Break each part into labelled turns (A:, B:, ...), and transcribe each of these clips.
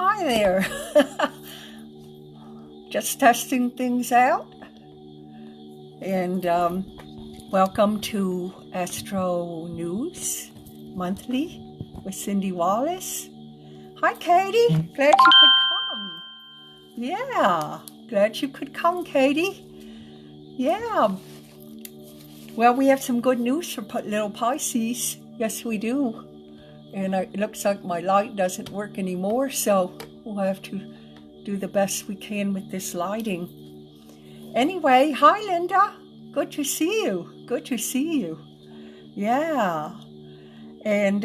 A: Hi there. Just testing things out. And welcome to Astro News Monthly with Cindy Wallace. Hi, Katie. Glad you could come. Yeah, glad you could come, Katie. Yeah. Well, we have some good news for little Pisces. Yes, we do. And it looks like my light doesn't work anymore, so we'll have to do the best we can with this lighting. Anyway, hi, Linda. Good to see you. Good to see you. Yeah. And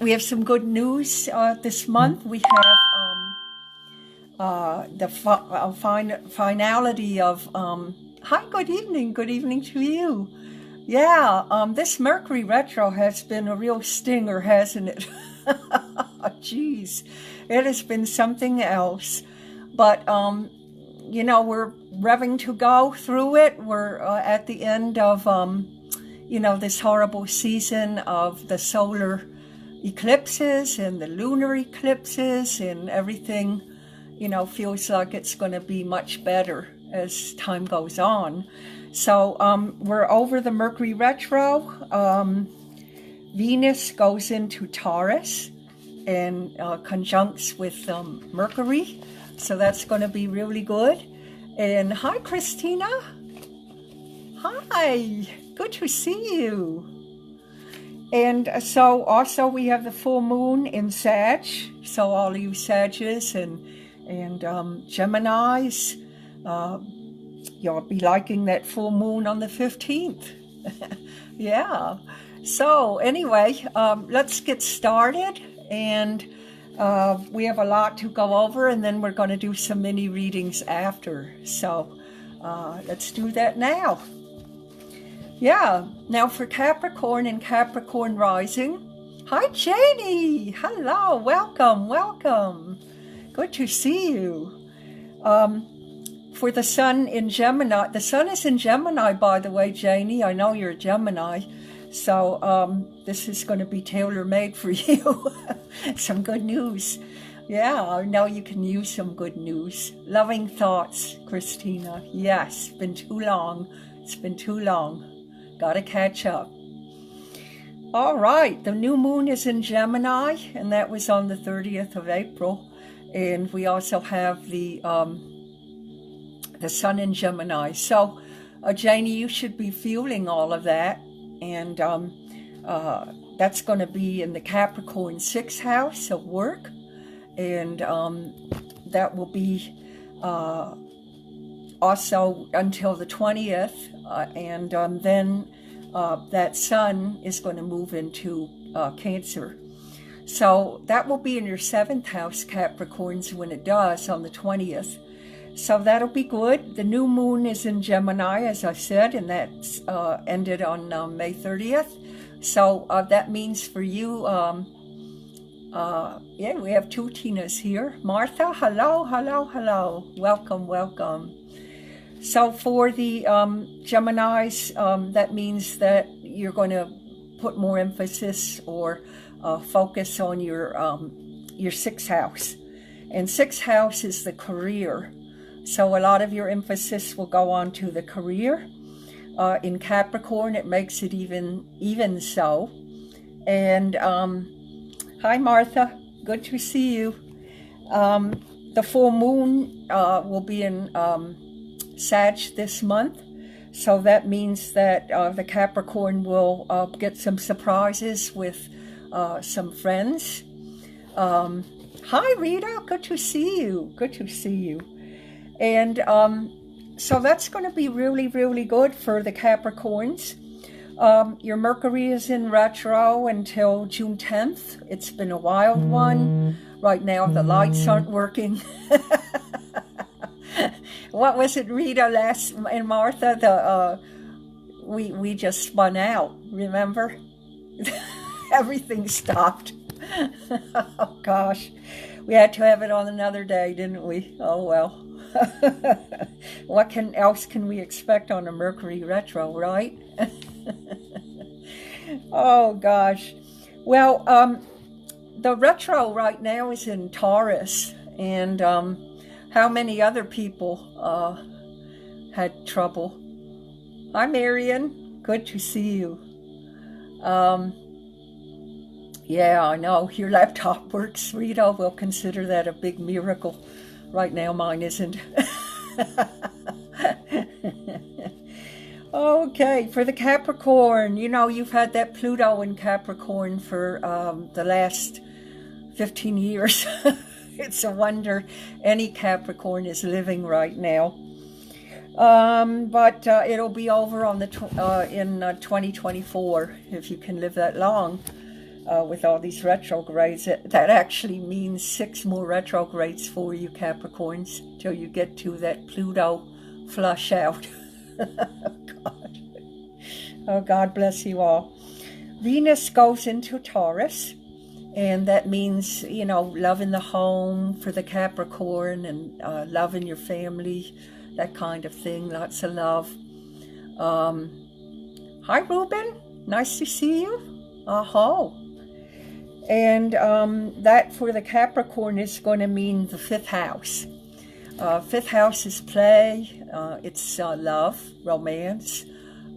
A: we have some good news this month. We have the finality of... Hi, good evening. Good evening to you. Yeah, this Mercury retro has been a real stinger, hasn't it? Jeez, it has been something else. But, you know, we're revving to go through it. We're at the end of, you know, this horrible season of the solar eclipses and the lunar eclipses, and everything, you know, feels like it's going to be much better as time goes on. So we're over the Mercury retro. Venus goes into Taurus and conjuncts with Mercury. So that's going to be really good. And hi, Christina. Hi, good to see you. And so also we have the full moon in Sag. So all you Sages and Geminis, you'll be liking that full moon on the 15th. Yeah. So anyway, let's get started. And we have a lot to go over, and then we're going to do some mini readings after. So let's do that now. Yeah. Now for Capricorn and Capricorn rising. Hi, Janie. Hello. Welcome. Welcome. Good to see you. For the sun in Gemini, the sun is in Gemini, by the way, Janie. I know you're a Gemini, so this is going to be tailor-made for you. Some good news. Yeah, I know you can use some good news. Loving thoughts, Christina. Yes, been too long. It's been too long. Gotta catch up. All right, the new moon is in Gemini, and that was on the 30th of April. And we also have the sun in Gemini. So, Janie, you should be feeling all of that. And that's going to be in the Capricorn 6th house of work. And that will be also until the 20th. And then that sun is going to move into Cancer. So that will be in your 7th house, Capricorns, when it does on the 20th. So that'll be good. The new moon is in Gemini, as I said, and that's ended on May 30th. So that means for you, yeah, we have two Tinas here. Martha, hello, hello, hello. Welcome, welcome. So for the Geminis, that means that you're going to put more emphasis or focus on your 6th house. And 6th house is the career. So a lot of your emphasis will go on to the career. In Capricorn, it makes it even so. And hi, Martha. Good to see you. The full moon will be in Sag this month. So that means that the Capricorn will get some surprises with some friends. Hi, Rita. Good to see you. Good to see you. And so that's going to be really, really good for the Capricorns. Your Mercury is in retro until June 10th. It's been a wild one. Right now, the lights aren't working. What was it, Rita, and Martha? We just spun out, remember? Everything stopped. Oh, gosh. We had to have it on another day, didn't we? Oh, well. What else can we expect on a Mercury retro, right? Oh, gosh. Well, the retro right now is in Taurus, and how many other people had trouble. Hi, Marion. Good to see you. Yeah, I know. Your laptop works, Rita. We'll consider that a big miracle. Right now, mine isn't. Okay, for the Capricorn, you know, you've had that Pluto in Capricorn for the last 15 years. It's a wonder any Capricorn is living right now. But it'll be over on the in 2024, if you can live that long. With all these retrogrades, that actually means 6 more retrogrades for you Capricorns till you get to that Pluto flush out. God. Oh, God bless you all. Venus goes into Taurus, and that means, you know, love in the home for the Capricorn, and love in your family, that kind of thing. Lots of love. Hi, Ruben. Nice to see you. Aho. And that for the Capricorn is going to mean the 5th house. 5th house is play, it's love, romance,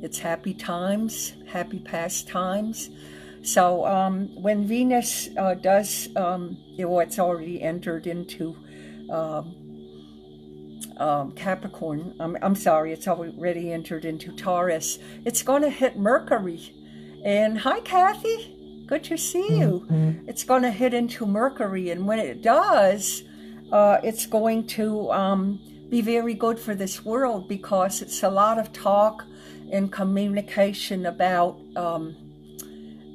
A: it's happy times, happy past times. So when Venus does, it's already entered into Capricorn, I'm sorry, it's already entered into Taurus, it's going to hit Mercury. And hi, Kathy. Good to see you. It's going to hit into Mercury, and when it does, it's going to be very good for this world, because it's a lot of talk and communication about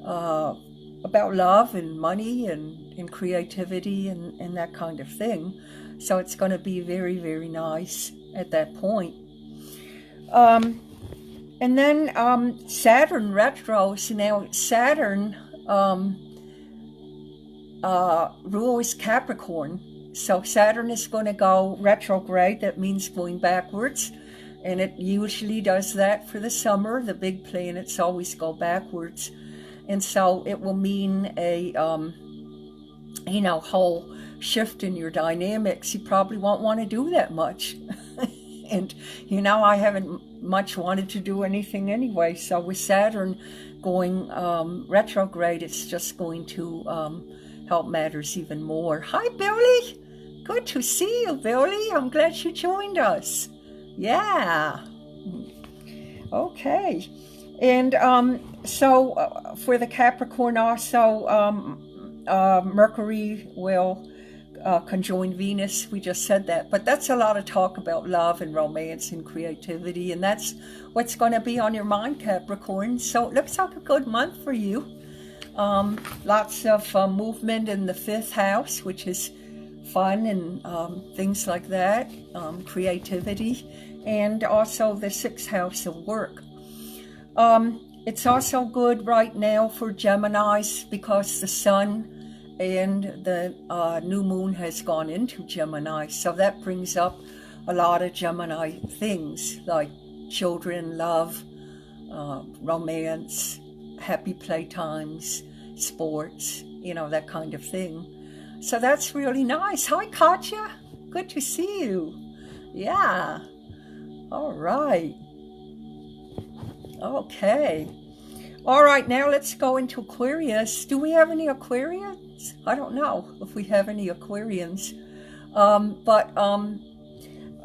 A: love and money and creativity and that kind of thing. So it's going to be very, very nice at that point. And then Saturn retro. So now Saturn rules Capricorn. So Saturn is going to go retrograde. That means going backwards. And it usually does that for the summer. The big planets always go backwards. And so it will mean a, whole shift in your dynamics. You probably won't want to do that much. And, I haven't much wanted to do anything anyway. So with Saturn going retrograde, it's just going to help matters even more. Hi, Billy. Good to see you, Billy. I'm glad you joined us. Yeah. Okay. And so for the Capricorn also, Mercury will conjoin Venus. We just said that. But that's a lot of talk about love and romance and creativity. And that's what's going to be on your mind, Capricorn. So it looks like a good month for you. Lots of movement in the 5th house, which is fun and things like that. Creativity. And also the 6th house of work. It's also good right now for Geminis because the sun and the new moon has gone into Gemini. So that brings up a lot of Gemini things like children, love, romance, happy playtimes, sports, that kind of thing. So that's really nice. Hi, Katya. Good to see you. Yeah. All right. Okay. All right, now let's go into Aquarius. Do we have any Aquarians? I don't know if we have any Aquarians. But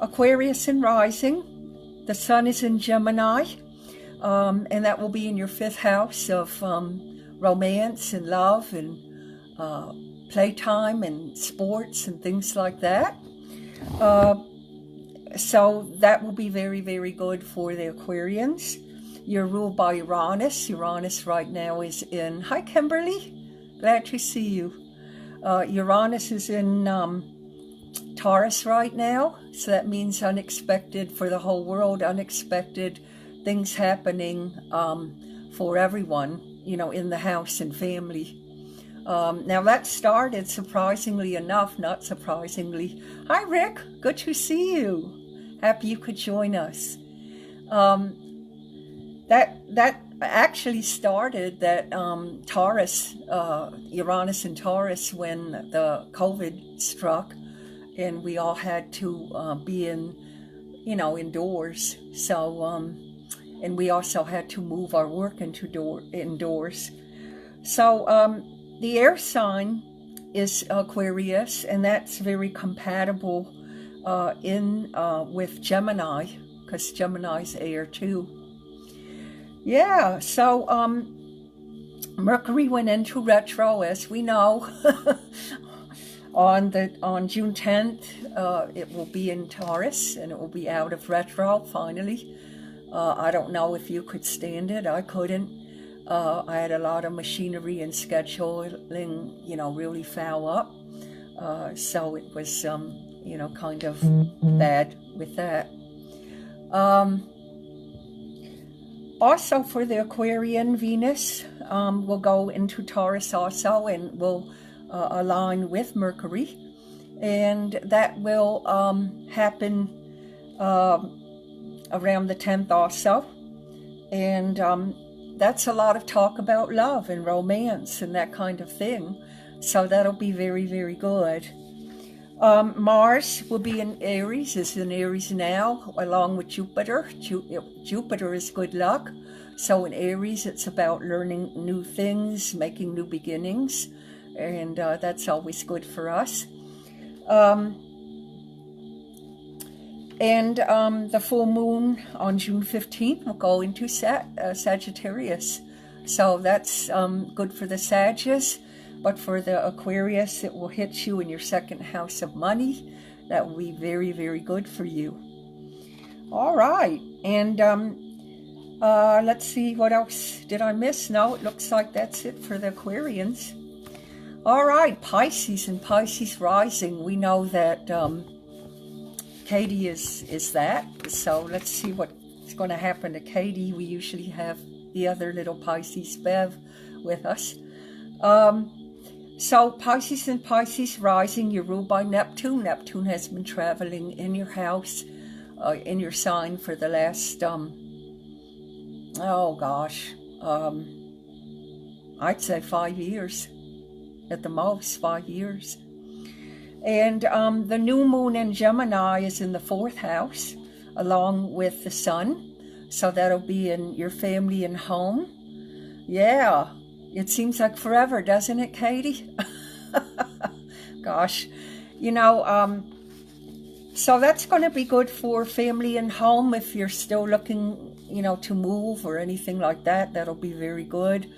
A: Aquarius in rising. The sun is in Gemini. And that will be in your 5th house of romance and love and playtime and sports and things like that. So that will be very, very good for the Aquarians. You're ruled by Uranus. Uranus right now is in... Hi, Kimberly. Glad to see you. Uranus is in Taurus right now. So that means unexpected for the whole world, unexpected things happening for everyone, in the house and family. Now that started, surprisingly enough, not surprisingly. Hi, Rick. Good to see you. Happy you could join us. That actually started that Taurus, Uranus and Taurus, when the COVID struck, and we all had to be indoors. So, and we also had to move our work indoors. So, the air sign is Aquarius, and that's very compatible with Gemini, because Gemini's air too. Yeah, so Mercury went into retro, as we know. On June 10th, it will be in Taurus, and it will be out of retro finally. I don't know if you could stand it. I couldn't. I had a lot of machinery and scheduling, really foul up. So it was, kind of bad with that. Also for the Aquarian, Venus will go into Taurus also, and will align with Mercury, and that will happen around the 10th also, and that's a lot of talk about love and romance and that kind of thing, so that'll be very, very good. Mars will be in Aries, is in Aries now, along with Jupiter. Jupiter is good luck, so in Aries it's about learning new things, making new beginnings, and that's always good for us. And the full moon on June 15th will go into Sagittarius, so that's good for the Sagittarius. But for the Aquarius, it will hit you in your second house of money. That will be very, very good for you. All right, and let's see, what else did I miss? No, it looks like that's it for the Aquarians. All right, Pisces and Pisces rising. We know that Katie is that. So let's see what's going to happen to Katie. We usually have the other little Pisces Bev with us. So Pisces and Pisces rising, you're ruled by Neptune. Neptune has been traveling in your house, in your sign for the last, I'd say 5 years. At the most, 5 years. And the new moon in Gemini is in the 4th house, along with the sun. So that'll be in your family and home. Yeah. It seems like forever, doesn't it, Katie? Gosh, so that's going to be good for family and home. If you're still looking, to move or anything like that, that'll be very good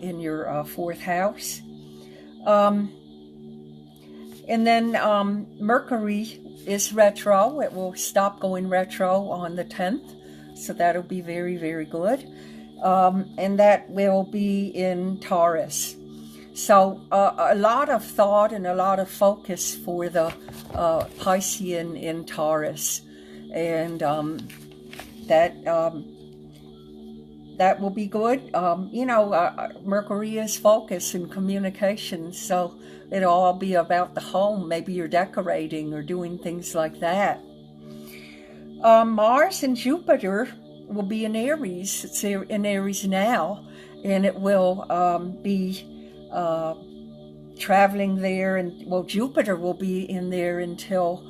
A: in your 4th house. And then Mercury is retro. It will stop going retro on the 10th, so that'll be very, very good. And that will be in Taurus. So a lot of thought and a lot of focus for the Piscean in Taurus, and that will be good. Mercury is focus and communication, so it'll all be about the home. Maybe you're decorating or doing things like that. Mars and Jupiter will be in Aries. It's in Aries now, and it will be traveling there, and Jupiter will be in there until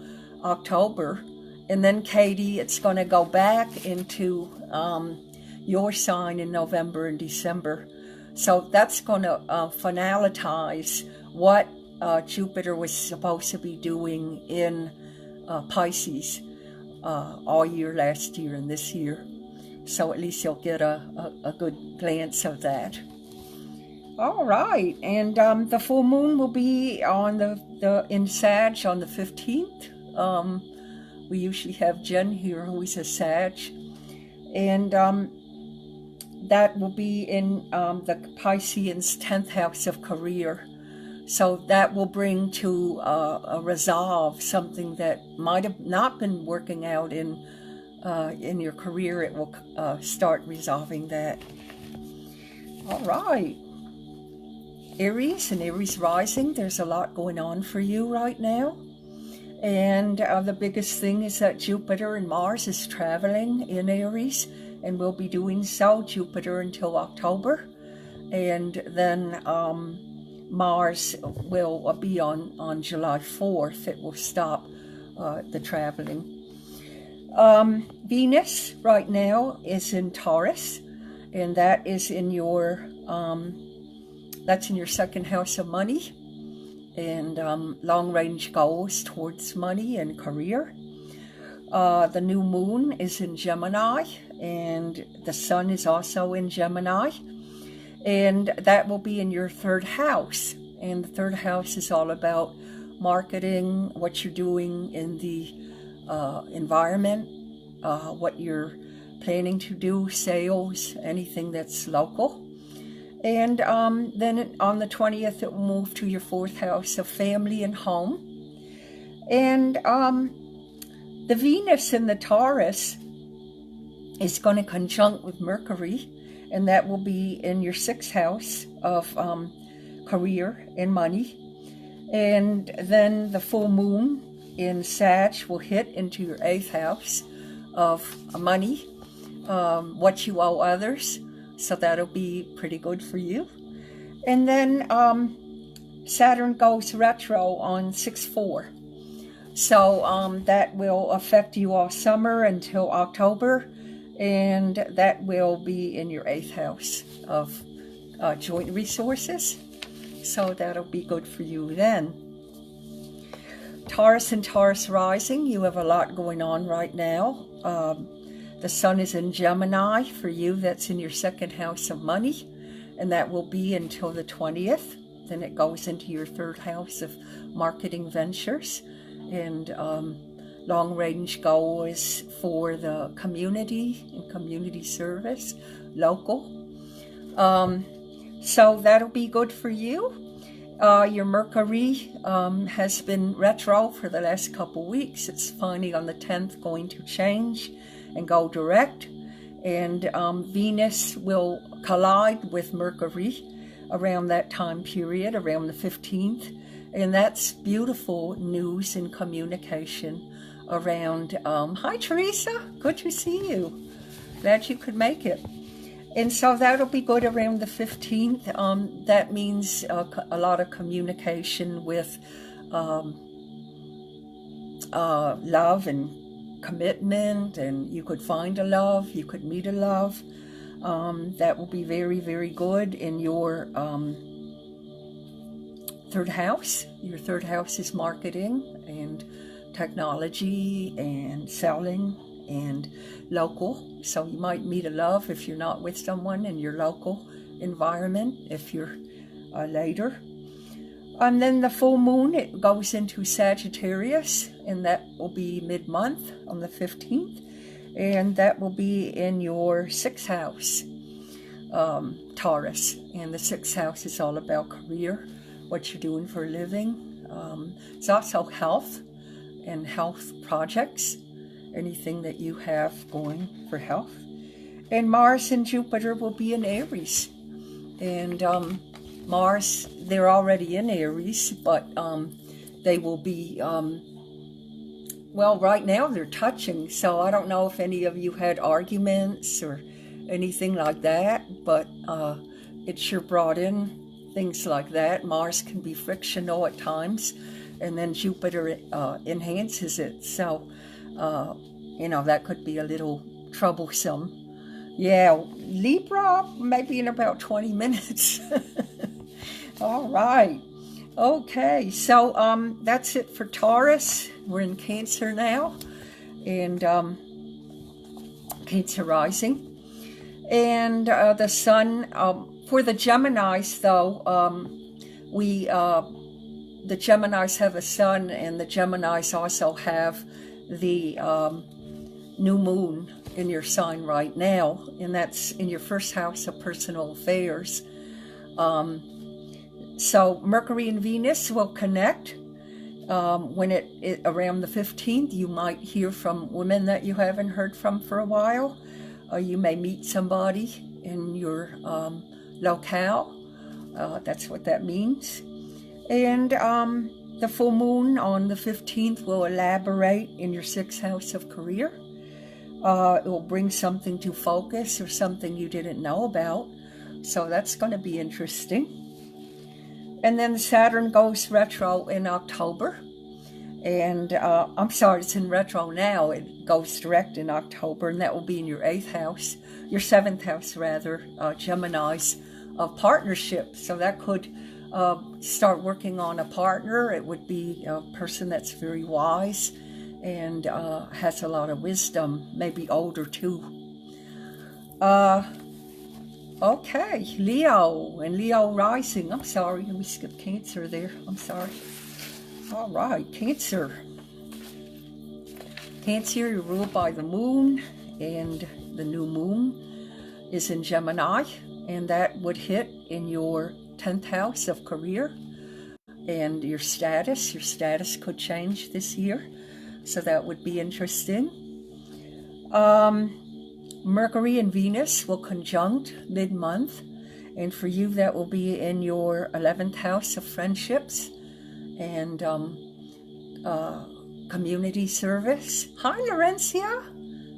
A: October, and then Katie, it's going to go back into your sign in November and December. So that's going to finalize what Jupiter was supposed to be doing in Pisces all year last year and this year. So at least you'll get a good glance of that. All right, and the full moon will be on in Sag on the 15th. We usually have Jen here, who is a Sag, and that will be in the Piscean's 10th house of career. So that will bring to a resolve something that might have not been working out in your career. It will start resolving that. All right. Aries and Aries rising, there's a lot going on for you right now. And the biggest thing is that Jupiter and Mars is traveling in Aries, and will be doing so, Jupiter until October. And then Mars will be on July 4th. It will stop the traveling. Venus right now is in Taurus, and that is in your that's in your second house of money and long-range goals towards money and career. The new moon is in Gemini, and the sun is also in Gemini, and that will be in your third house. And the third house is all about marketing, what you're doing in the environment, what you're planning to do, sales, anything that's local. And then on the 20th, it will move to your fourth house of family and home. And the Venus in the Taurus is going to conjunct with Mercury, and that will be in your sixth house of career and money. And then the full moon in Sag will hit into your eighth house of money, what you owe others. So that'll be pretty good for you. And then Saturn goes retro on 6/4. So that will affect you all summer until October. And that will be in your eighth house of joint resources. So that'll be good for you then. Taurus and Taurus rising, you have a lot going on right now. The sun is in Gemini for you. That's in your second house of money, and that will be until the 20th. Then it goes into your third house of marketing ventures, and long-range goal is for the community and community service, local. So that'll be good for you. Your Mercury has been retro for the last couple weeks. It's finally on the 10th going to change and go direct. And Venus will collide with Mercury around that time period, around the 15th. And that's beautiful news and communication around, hi Teresa, good to see you. Glad you could make it. And so that'll be good around the 15th. That means a lot of communication with love and commitment, and you could find a love, you could meet a love. That will be very, very good in your third house. Your third house is marketing and technology and selling and local. So you might meet a love if you're not with someone in your local environment, if you're later. And then the full moon, it goes into Sagittarius, and that will be mid-month on the 15th. And that will be in your sixth house, Taurus. And the sixth house is all about career, what you're doing for a living. It's also health and health projects, anything that you have going for health. And Mars and Jupiter will be in Aries. And Mars, they're already in Aries, but they will be, well, right now they're touching. So I don't know if any of you had arguments or anything like that, but it sure brought in things like that. Mars can be frictional at times, and then Jupiter enhances it. So, you know, that could be a little troublesome. Yeah, Libra, maybe in about 20 minutes. All right. Okay, so that's it for Taurus. We're in Cancer now, and Cancer rising. And the sun, for the Geminis, though, the Geminis have a sun, and the Geminis also have the new moon in your sign right now, and that's in your first house of personal affairs. So Mercury and Venus will connect when it around the 15th. You might hear from women that you haven't heard from for a while. You may meet somebody in your locale. That's what that means. And the full moon on the 15th will elaborate in your sixth house of career. It will bring something to focus or something you didn't know about. So that's going to be interesting. And then Saturn goes retro in October. And I'm sorry, it's in retro now. It goes direct in October, and that will be in your 8th house, your 7th house rather, Gemini's, of partnership. So that could start working on a partner. It would be a person that's very wise and has a lot of wisdom, maybe older too. Okay, Leo and Leo rising. I'm sorry, we skipped Cancer there. I'm sorry. All right, Cancer. Cancer, you're ruled by the moon, and the new moon is in Gemini, and that would hit in your 10th house of career and your status. Your status could change this year, so that would be interesting. Mercury and Venus will conjunct mid-month, and for you that will be in your 11th house of friendships and community service. Hi, Laurencia.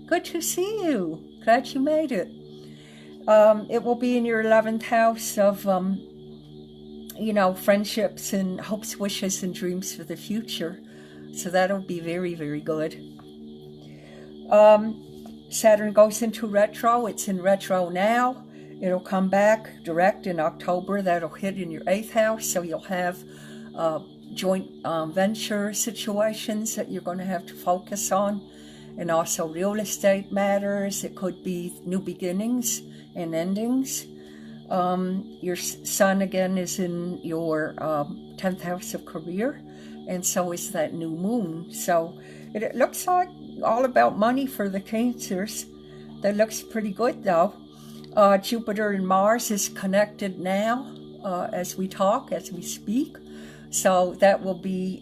A: Good to see you. Glad you made it. It will be in your 11th house of, friendships and hopes, wishes, and dreams for the future. So that'll be very, very good. Saturn goes into retro. It's in retro now. It'll come back direct in October. That'll hit in your 8th house. So you'll have joint venture situations that you're going to have to focus on, and also real estate matters. It could be new beginnings and endings. Your sun again is in your 10th house of career, and so is that new moon. So it looks like all about money for the Cancers. That looks pretty good though. Jupiter and Mars is connected now as we talk, as we speak. So that will be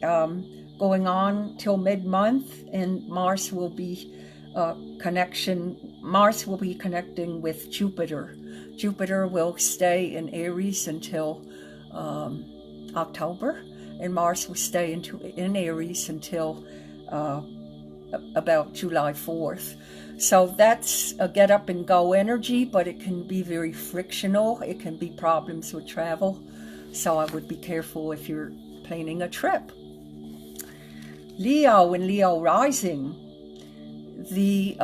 A: going on till mid-month, and Mars will be connecting with Jupiter. Jupiter will stay in Aries until October, and Mars will stay in Aries until about July 4th. So that's a get up and go energy, but it can be very frictional. It can be problems with travel. So I would be careful if you're planning a trip. Leo and Leo rising. The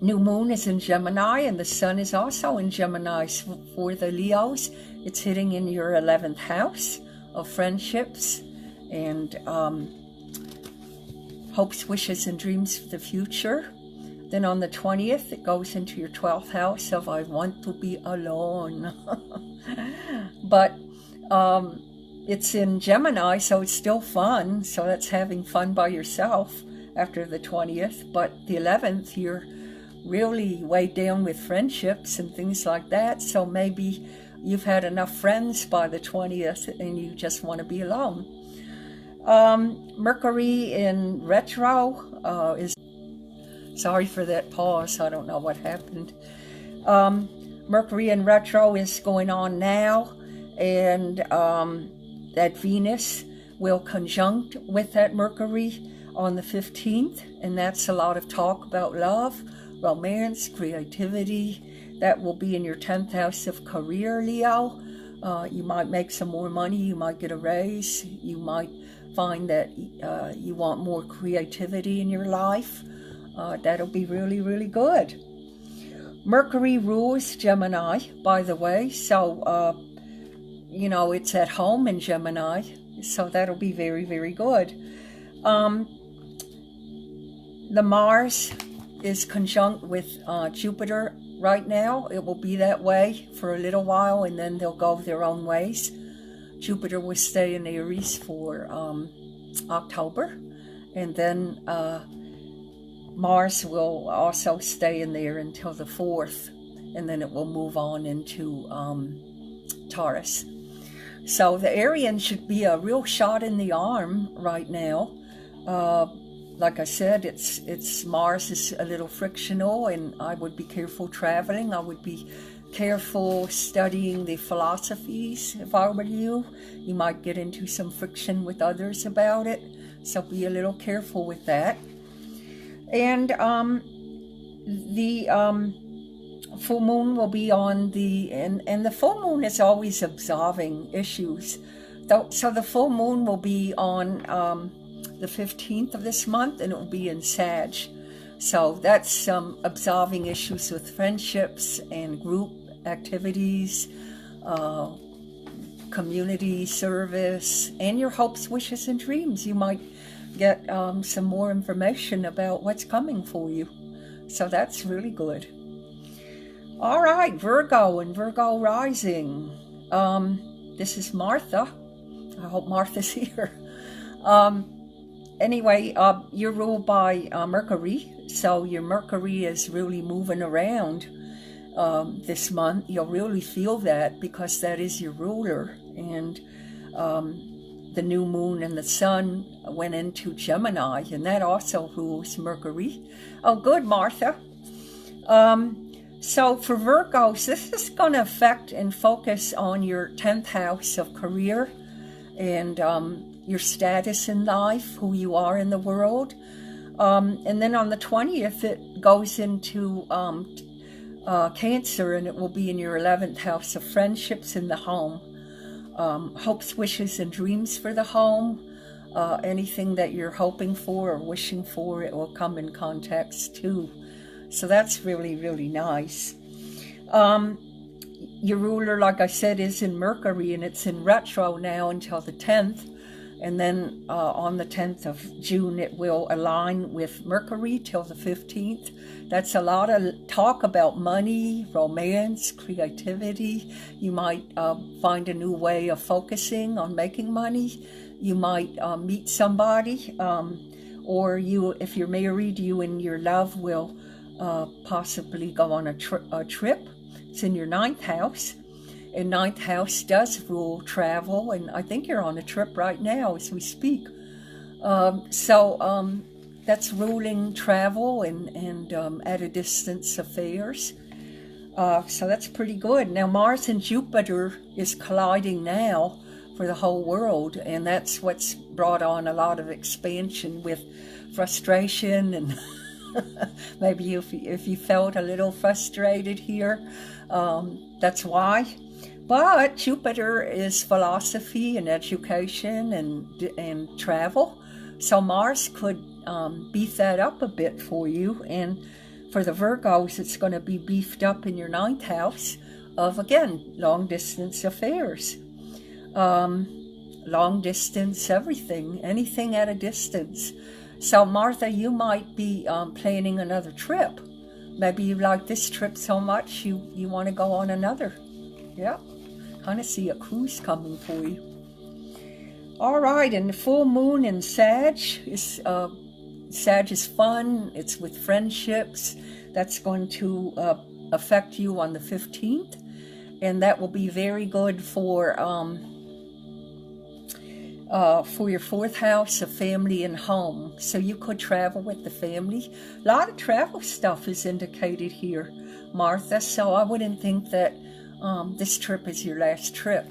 A: new moon is in Gemini, and the sun is also in Gemini. For the Leos, it's hitting in your 11th house of friendships and hopes, wishes, and dreams for the future. Then on the 20th, it goes into your 12th house of I want to be alone. But it's in Gemini, so it's still fun. So that's having fun by yourself after the 20th. But the 11th, you're really weighed down with friendships and things like that. So maybe you've had enough friends by the 20th and you just want to be alone. Mercury in retro is... Sorry for that pause. I don't know what happened. Mercury in retro is going on now, and that Venus will conjunct with that Mercury on the 15th, and that's a lot of talk about love, romance, creativity. That will be in your 10th house of career, Leo. You might make some more money. You might get a raise. You might find that you want more creativity in your life. That'll be really, really good. Mercury rules Gemini, by the way, so, it's at home in Gemini, so that'll be very, very good. The Mars is conjunct with Jupiter right now. It will be that way for a little while, and then they'll go their own ways. Jupiter will stay in Aries for October, and then Mars will also stay in there until the 4th, and then it will move on into Taurus. So the Arian should be a real shot in the arm right now. Like I said, it's Mars is a little frictional, and I would be careful traveling. I would be careful studying the philosophies. If I were you, you might get into some friction with others about it. So be a little careful with that. And the full moon will be on and the full moon is always absolving issues. So the full moon will be on the 15th of this month, and it will be in Sag. So that's absolving issues with friendships and group activities, community service, and your hopes, wishes, and dreams. You might get some more information about what's coming for you. So that's really good. All right, Virgo and Virgo rising. This is Martha. I hope Martha's here. Anyway, you're ruled by Mercury. So your Mercury is really moving around this month. You'll really feel that because that is your ruler. And the new moon and the sun went into Gemini, and that also rules Mercury. Oh, good, Martha. So for Virgos, this is going to affect and focus on your 10th house of career and your status in life, who you are in the world. And then on the 20th, it goes into Cancer, and it will be in your 11th house of friendships in the home. Hopes, wishes, and dreams for the home. Anything that you're hoping for or wishing for, it will come in context too. So that's really, really nice. Your ruler, like I said, is in Mercury, and it's in retro now until the 10th. And then on the 10th of June, it will align with Mercury till the 15th. That's a lot of talk about money, romance, creativity. You might find a new way of focusing on making money. You might meet somebody, or if you're married, you and your love will possibly go on a trip. It's in your 9th house. And 9th house does rule travel, and I think you're on a trip right now as we speak. So that's ruling travel and at a distance affairs. So that's pretty good. Now Mars and Jupiter is colliding now for the whole world, and that's what's brought on a lot of expansion with frustration and maybe if you felt a little frustrated here, that's why. But Jupiter is philosophy and education and travel. So Mars could beef that up a bit for you. And for the Virgos, it's going to be beefed up in your 9th house of, again, long distance affairs. Long distance, everything, anything at a distance. So Martha, you might be planning another trip. Maybe you like this trip so much you want to go on another. Yeah. Kind of see a cruise coming for you. All right, and the full moon in Sag is fun. It's with friendships. That's going to affect you on the 15th, and that will be very good for your 4th house of family and home. So you could travel with the family. A lot of travel stuff is indicated here, Martha. So I wouldn't think that this trip is your last trip.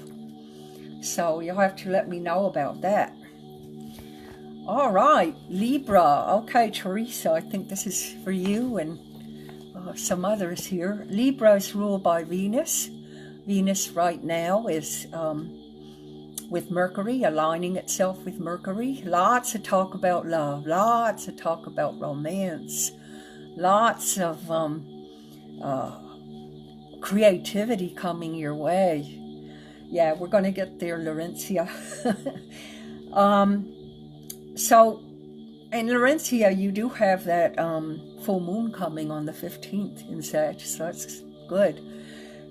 A: So you'll have to let me know about that. All right, Libra. Okay, Teresa, I think this is for you and some others here. Libra is ruled by Venus. Venus right now is with Mercury, aligning itself with Mercury. Lots of talk about love, lots of talk about romance, lots of creativity coming your way. Yeah, we're going to get there, Laurencia. So, in Laurencia, you do have that full moon coming on the 15th in Sag, so that's good.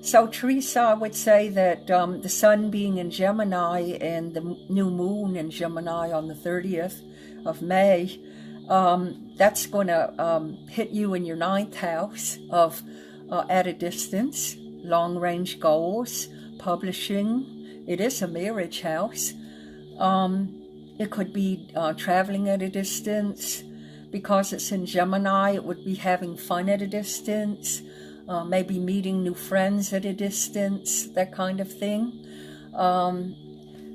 A: So, Teresa, I would say that the sun being in Gemini and the new moon in Gemini on the 30th of May, that's going to hit you in your 9th house of at a distance, long-range goals, publishing. It is a marriage house. It could be traveling at a distance. Because it's in Gemini, it would be having fun at a distance, maybe meeting new friends at a distance, that kind of thing.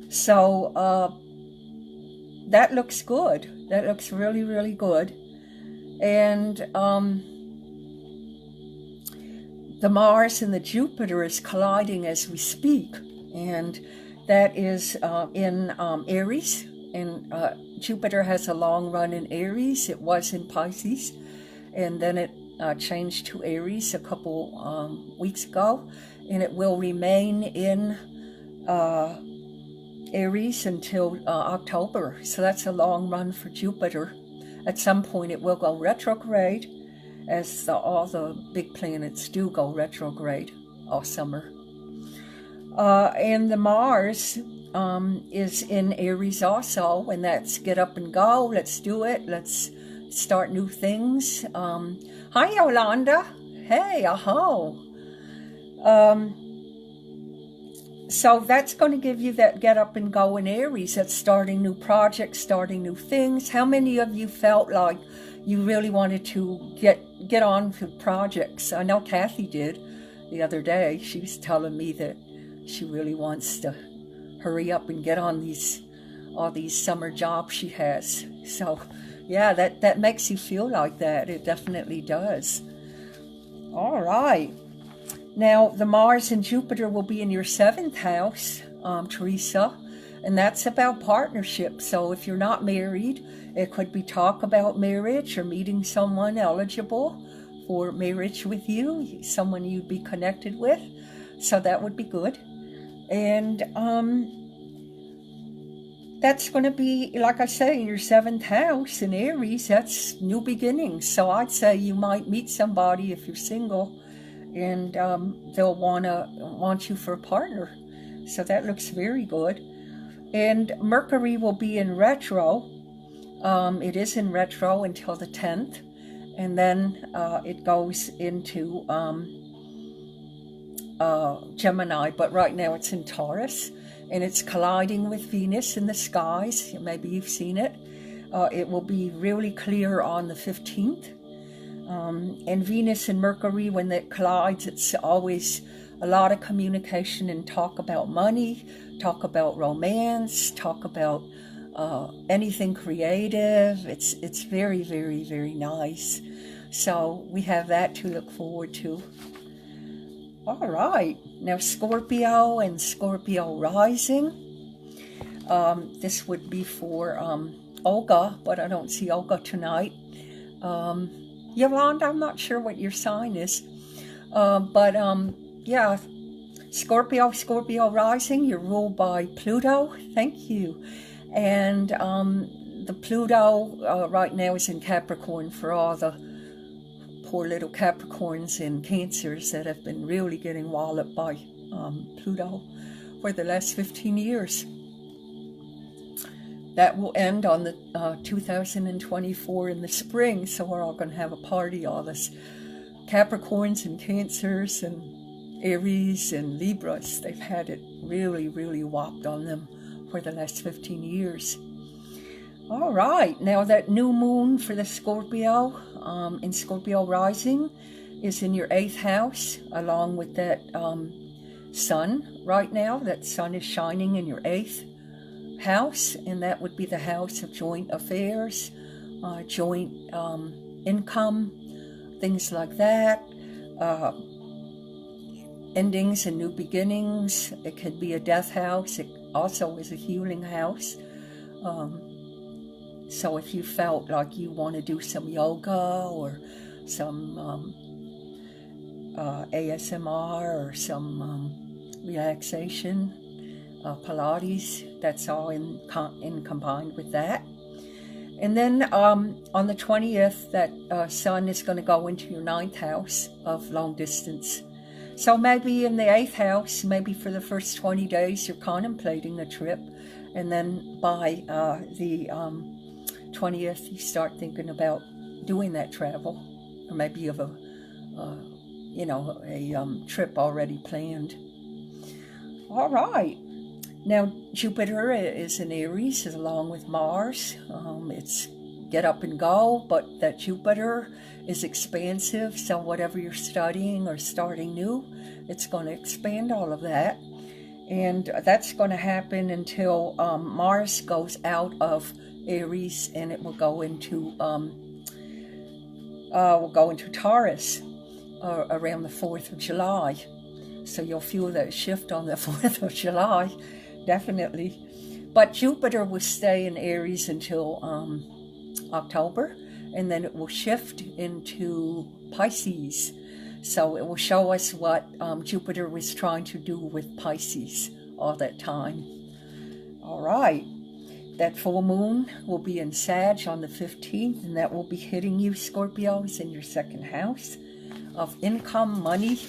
A: So that looks good. That looks really, really good. And the Mars and the Jupiter is colliding as we speak, and that is in Aries. And Jupiter has a long run in Aries. It was in Pisces, and then it changed to Aries a couple weeks ago, and it will remain in Aries until October. So that's a long run for Jupiter. At some point it will go retrograde, as all the big planets do go retrograde all summer. And the Mars is in Aries also, and that's get up and go. Let's do it. Let's start new things. Hi, Yolanda. Hey, aho. So that's going to give you that get up and go in Aries. That's starting new projects, starting new things. How many of you felt like you really wanted to get on with projects? I know Kathy did the other day. She was telling me that she really wants to hurry up and get on all these summer jobs she has. So yeah, that makes you feel like that. It definitely does. All right. Now, the Mars and Jupiter will be in your 7th house, Teresa, and that's about partnership. So if you're not married, it could be talk about marriage or meeting someone eligible for marriage with you, someone you'd be connected with. So that would be good. And that's going to be, like I say, in your 7th house in Aries. That's new beginnings. So I'd say you might meet somebody if you're single, and they'll want you for a partner. So that looks very good. And Mercury will be in retro. It is in retro until the 10th, and then it goes into Gemini, but right now it's in Taurus, and it's colliding with Venus in the skies. Maybe you've seen it. It will be really clear on the 15th. And Venus and Mercury, when it collides, it's always a lot of communication and talk about money, talk about romance, talk about anything creative. It's very, very, very nice. So we have that to look forward to. All right, now Scorpio and Scorpio rising. This would be for Olga, but I don't see Olga tonight. Yolanda, I'm not sure what your sign is. But yeah, Scorpio rising, you're ruled by Pluto. Thank you. And the Pluto right now is in Capricorn, for all the poor little Capricorns and Cancers that have been really getting walloped by Pluto for the last 15 years. That will end on the 2024 in the spring, so we're all going to have a party, all this Capricorns and Cancers and Aries and Libras. They've had it really, really whopped on them for the last 15 years. All right, now that new moon for the Scorpio in Scorpio rising is in your 8th house, along with that sun right now. That sun is shining in your 8th house, and that would be the house of joint affairs, joint income, things like that, endings and new beginnings. It could be a death house. It also is a healing house. So if you felt like you want to do some yoga or some ASMR or some relaxation, Pilates, that's all in combined with that. And then on the 20th, that sun is going to go into your 9th house of long distance. So maybe in the 8th house, maybe for the first 20 days, you're contemplating a trip. And then by the 20th, you start thinking about doing that travel. Or maybe you have a trip already planned. All right. Now, Jupiter is in Aries, along with Mars. It's get up and go, but that Jupiter is expansive, so whatever you're studying or starting new, it's going to expand all of that. And that's going to happen until Mars goes out of Aries, and it will go into will go into Taurus around the 4th of July. So you'll feel that shift on the 4th of July, definitely. But Jupiter will stay in Aries until October, and then it will shift into Pisces. So it will show us what Jupiter was trying to do with Pisces all that time. All right. That full moon will be in Sag on the 15th, and that will be hitting you, Scorpios, in your second house of income, money,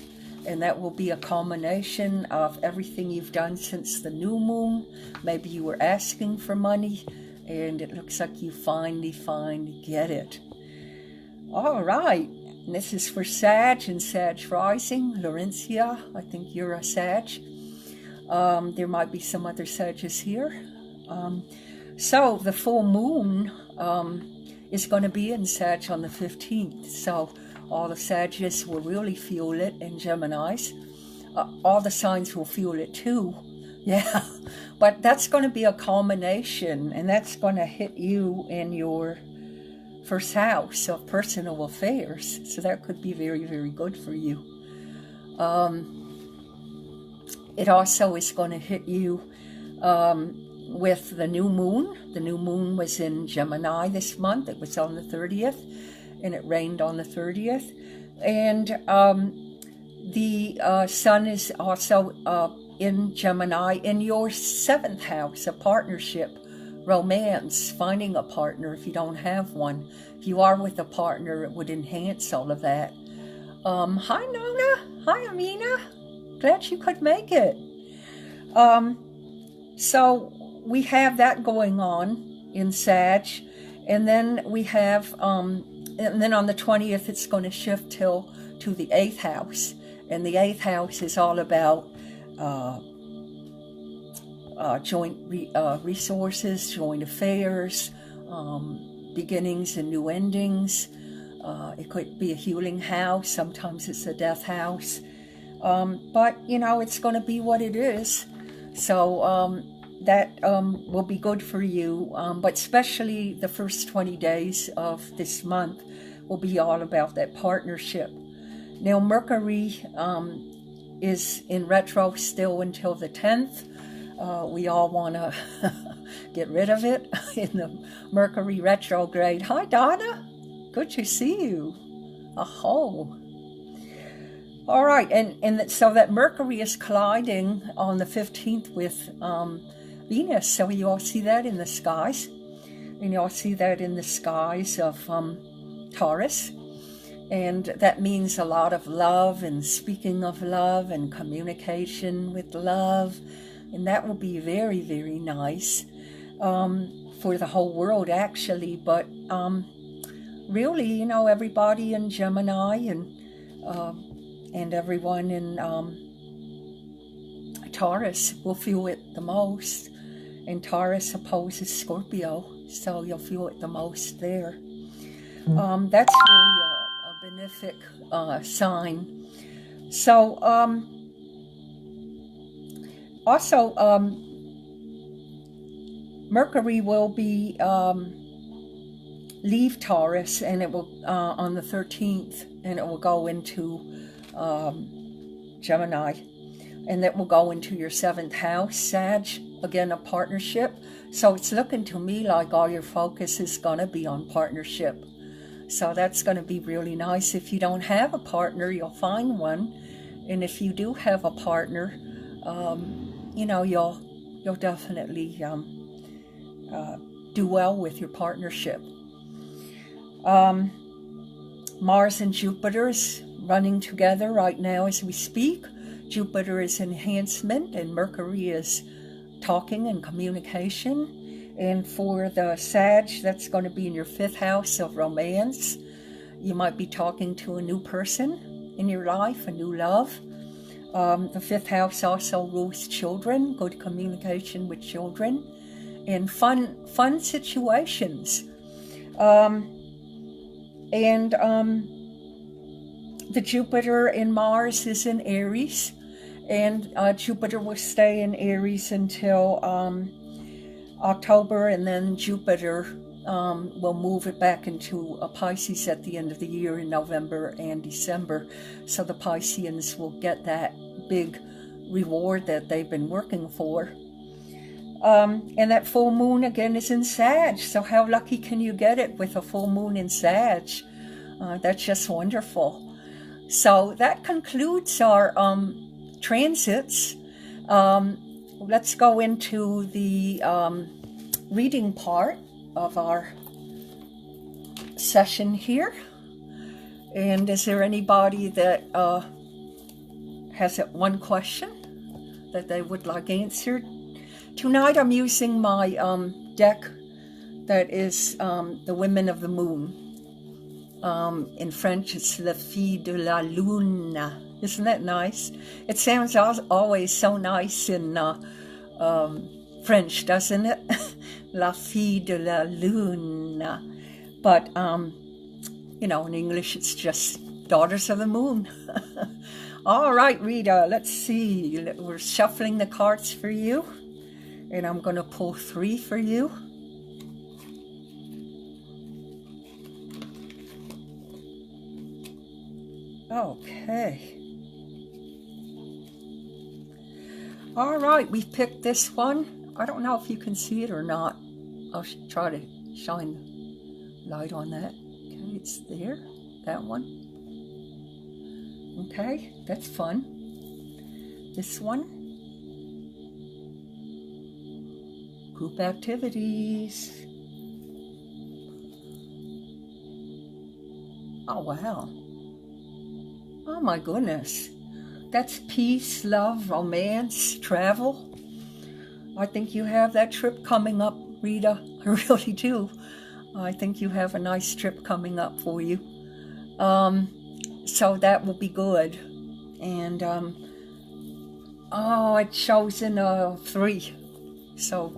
A: and that will be a culmination of everything you've done since the new moon. Maybe you were asking for money, and it looks like you finally get it. All right. And this is for Sag and Sag rising. Laurencia, I think you're a Sag. There might be some other Sages here. So the full moon is going to be in Sag on the 15th. So all the Sagittarius will really feel it, and Geminis. All the signs will feel it too. Yeah, but that's going to be a culmination, and that's going to hit you in your first house of personal affairs. So that could be very, very good for you. It also is going to hit you with the new moon. The new moon was in Gemini this month. It was on the 30th, and it rained on the 30th. And the sun is also in Gemini in your 7th house, a partnership, romance, finding a partner if you don't have one. If you are with a partner, it would enhance all of that. Hi, Nona. Hi, Amina. Glad you could make it. So we have that going on in Sag, and then we have, and then on the 20th, it's going to shift to the 8th house, and the 8th house is all about joint resources, joint affairs, beginnings and new endings. It could be a healing house. Sometimes it's a death house. But, you know, it's going to be what it is. So that will be good for you. But especially the first 20 days of this month will be all about that partnership. Now, Mercury is in retro still until the 10th. We all want to get rid of it in the Mercury retrograde. Hi, Donna. Good to see you. Aho. All right, and so that Mercury is colliding on the 15th with Venus. So you all see that in the skies. And you all see that in the skies of Taurus. And that means a lot of love and speaking of love and communication with love. And that will be very, very nice for the whole world, actually. But really, you know, everybody in Gemini and everyone in Taurus will feel it the most. And Taurus opposes Scorpio, so you'll feel it the most there. That's really a benefic sign. So, also, Mercury will be leave Taurus, and it will on the 13th, and it will go into Gemini, and that will go into your 7th house, Sag, again a partnership. So it's looking to me like all your focus is going to be on partnership. So that's going to be really nice. If you don't have a partner, you'll find one, and if you do have a partner, you know, you'll definitely do well with your partnership. Mars and Jupiter is running together right now as we speak. Jupiter is enhancement, and Mercury is talking and communication. And for the Sag, that's going to be in your 5th house of romance. You might be talking to a new person in your life, a new love. The 5th house also rules children, good communication with children, and fun situations. The Jupiter in Mars is in Aries, and Jupiter will stay in Aries until October, and then Jupiter we'll move it back into a Pisces at the end of the year in November and December. So the Pisceans will get that big reward that they've been working for. And that full moon again is in Sag. So how lucky can you get it with a full moon in Sag? That's just wonderful. So that concludes our transits. Let's go into the reading part of our session here. And is there anybody that has one question that they would like answered? Tonight I'm using my deck that is the Women of the Moon. In French it's Les Filles de la Lune. Isn't that nice? It sounds always so nice in French, doesn't it? La Fille de la Lune. But, you know, in English it's just Daughters of the Moon. All right, Rita, let's see. We're shuffling the cards for you. And I'm going to pull 3 for you. Okay. All right, we've picked this one. I don't know if you can see it or not. I'll try to shine light on that. Okay, it's there. That one. Okay, that's fun. This one. Group activities. Oh, wow. Oh, my goodness. That's peace, love, romance, travel. I think you have that trip coming up, Rita. I really do. I think you have a nice trip coming up for you. So that will be good. And, oh, I've chosen 3. So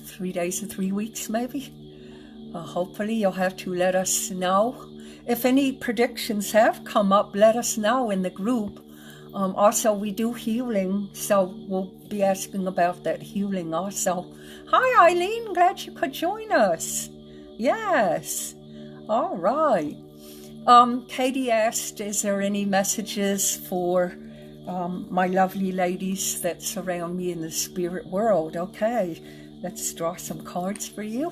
A: 3 days or 3 weeks, maybe. Hopefully you'll have to let us know. If any predictions have come up, let us know in the group. Also, we do healing, so we'll be asking about that healing also. Hi, Eileen. Glad you could join us. Yes. All right. Katie asked, is there any messages for my lovely ladies that surround me in the spirit world? Okay. Let's draw some cards for you.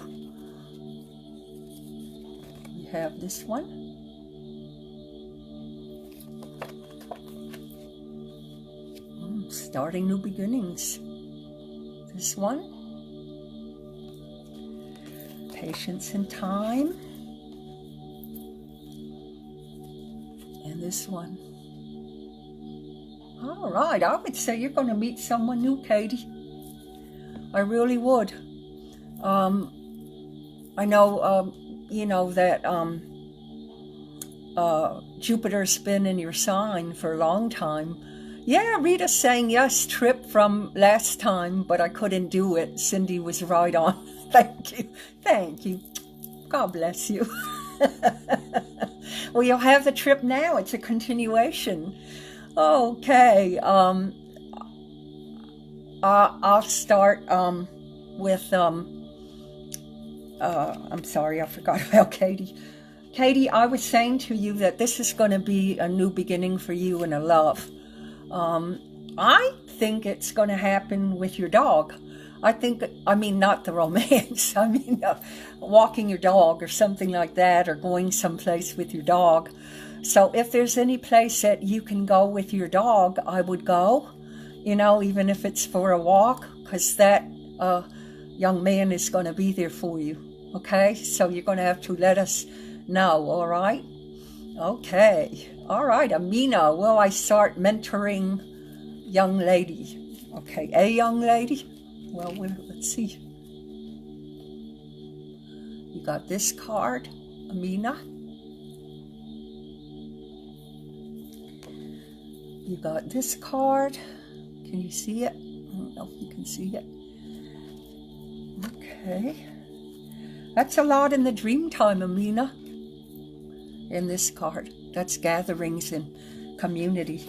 A: We have this one. Starting new beginnings. This one. Patience and time. And this one. All right, I would say you're going to meet someone new, Katie. I really would. I know, you know, that Jupiter's been in your sign for a long time. Yeah, Rita's saying yes, trip from last time, but I couldn't do it. Cindy was right on. Thank you. Thank you. God bless you. Well, you'll have the trip now. It's a continuation. Okay. I'll start with, I'm sorry, I forgot about Katie. Katie, I was saying to you that this is going to be a new beginning for you in a love. I think it's going to happen with your dog. I mean, not the romance. I mean, walking your dog or something like that, or going someplace with your dog. So if there's any place that you can go with your dog, I would go, you know, even if it's for a walk, because that young man is going to be there for you. Okay, so you're going to have to let us know, all right? Okay. All right, Amina, will I start mentoring young lady? Okay, a young lady? Well, let's see. You got this card, Amina. You got this card. Can you see it? I don't know if you can see it. Okay. That's a lot in the dream time, Amina. In this card. That's gatherings and community.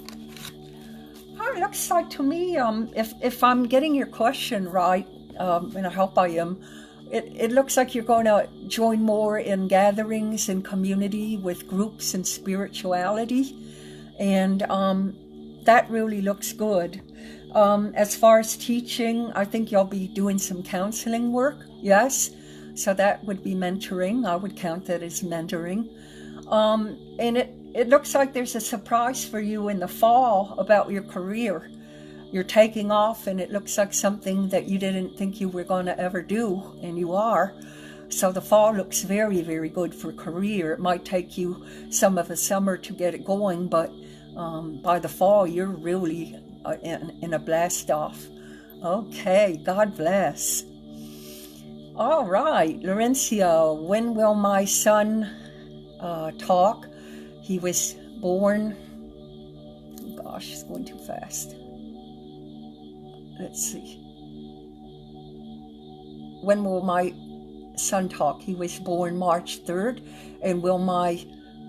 A: Oh, it looks like to me, if I'm getting your question right, and I hope I am, it looks like you're going to join more in gatherings and community with groups and spirituality. And that really looks good. As far as teaching, I think you'll be doing some counseling work. Yes. So that would be mentoring. I would count that as mentoring. And it looks like there's a surprise for you in the fall about your career. You're taking off, and it looks like something that you didn't think you were going to ever do, and you are. So the fall looks very, very good for career. It might take you some of the summer to get it going, but by the fall, you're really in a blast off. Okay, God bless. All right, Laurencio, when will my son talk? He was born, gosh, it's going too fast. Let's see. When will my son talk? He was born March 3rd. And will my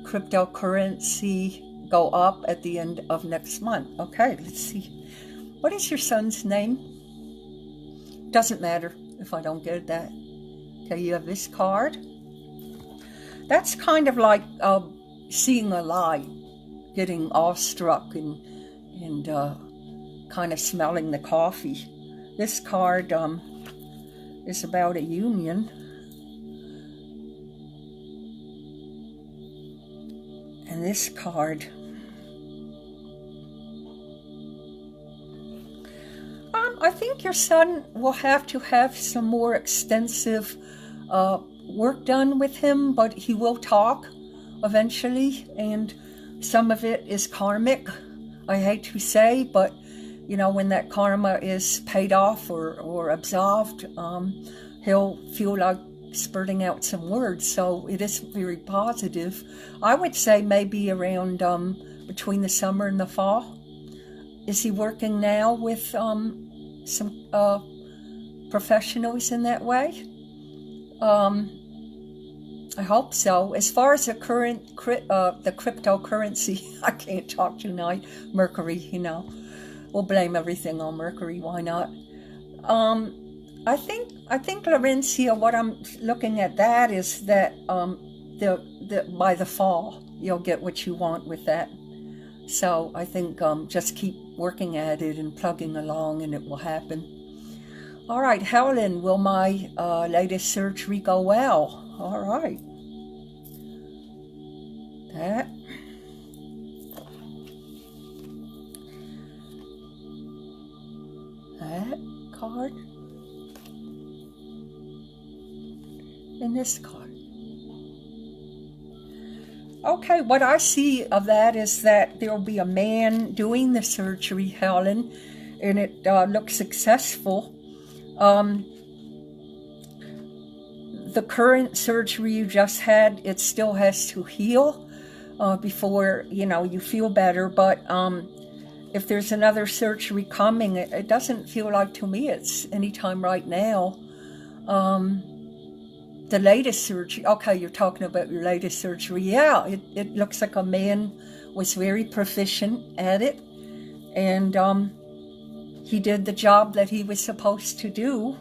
A: cryptocurrency go up at the end of next month? Okay, let's see. What is your son's name? Doesn't matter if I don't get that. Okay, you have this card. That's kind of like seeing a light, getting awestruck and kind of smelling the coffee. This card is about a union. And this card, I think your son will have to have some more extensive work done with him, but he will talk eventually, and some of it is karmic. I hate to say, but you know, when that karma is paid off or absolved, he'll feel like spurting out some words. So it is very positive. I would say maybe around between the summer and the fall. Is he working now with some professionals in that way? I hope so. As far as the cryptocurrency, I can't talk tonight. Mercury, you know. We'll blame everything on Mercury. Why not? I think Laurencio, what I'm looking at that is that by the fall you'll get what you want with that. So I think just keep working at it and plugging along, and it will happen. All right, Helen, will my latest surgery go well? All right. That card and this card. Okay, what I see of that is that there will be a man doing the surgery, Helen, and it looks successful. The current surgery you just had, it still has to heal before, you know, you feel better, but if there's another surgery coming, it doesn't feel like to me it's anytime right now. The latest surgery, okay, you're talking about your latest surgery. Yeah, it looks like a man was very proficient at it, and he did the job that he was supposed to do,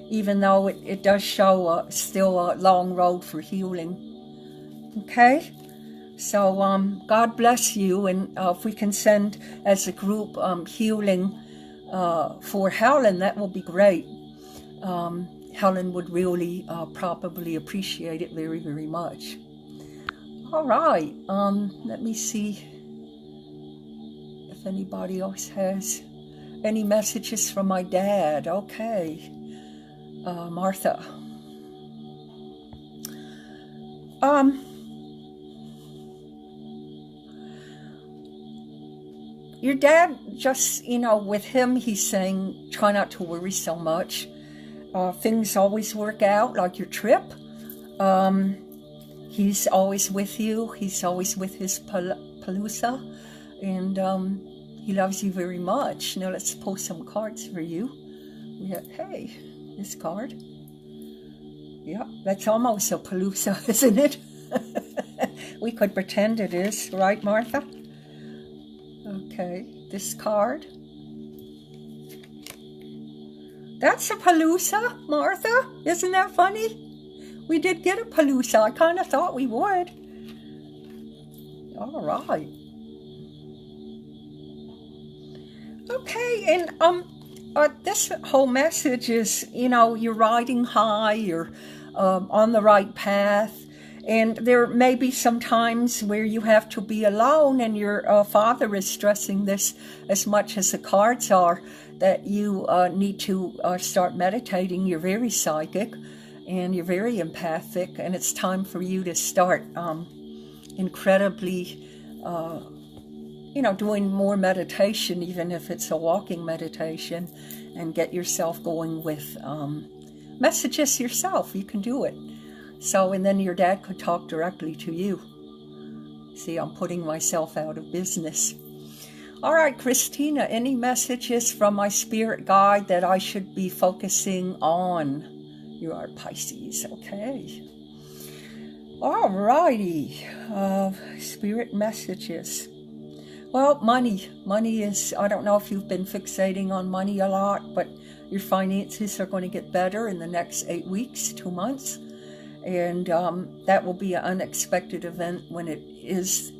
A: even though it does show still a long road for healing. Okay? So God bless you, and if we can send as a group healing for Helen, that will be great. Helen would really probably appreciate it very, very much. All right, let me see if anybody else has any messages from my dad. Okay, Martha. Your dad, just, you know, with him, he's saying, try not to worry so much. Things always work out, like your trip. He's always with you. He's always with his Palooza. And he loves you very much. Now let's pull some cards for you. We have, hey, this card. Yeah, that's almost a Palooza, isn't it? We could pretend it is, right, Martha? Okay, this card. That's a palooza, Martha. Isn't that funny? We did get a palooza. I kind of thought we would. All right. Okay, and this whole message is, you're riding high, you're on the right path, and there may be some times where you have to be alone, and your father is stressing this as much as the cards are, that you need to start meditating. You're very psychic, and you're very empathic, and it's time for you to start incredibly doing more meditation, even if it's a walking meditation, and get yourself going with messages yourself. You can do it. So, and then your dad could talk directly to you. See, I'm putting myself out of business. All right, Christina, any messages from my spirit guide that I should be focusing on? You are Pisces, okay. All righty, spirit messages. Well, money. Money is, I don't know if you've been fixating on money a lot, but your finances are going to get better in the next 8 weeks, 2 months. And that will be an unexpected event when it is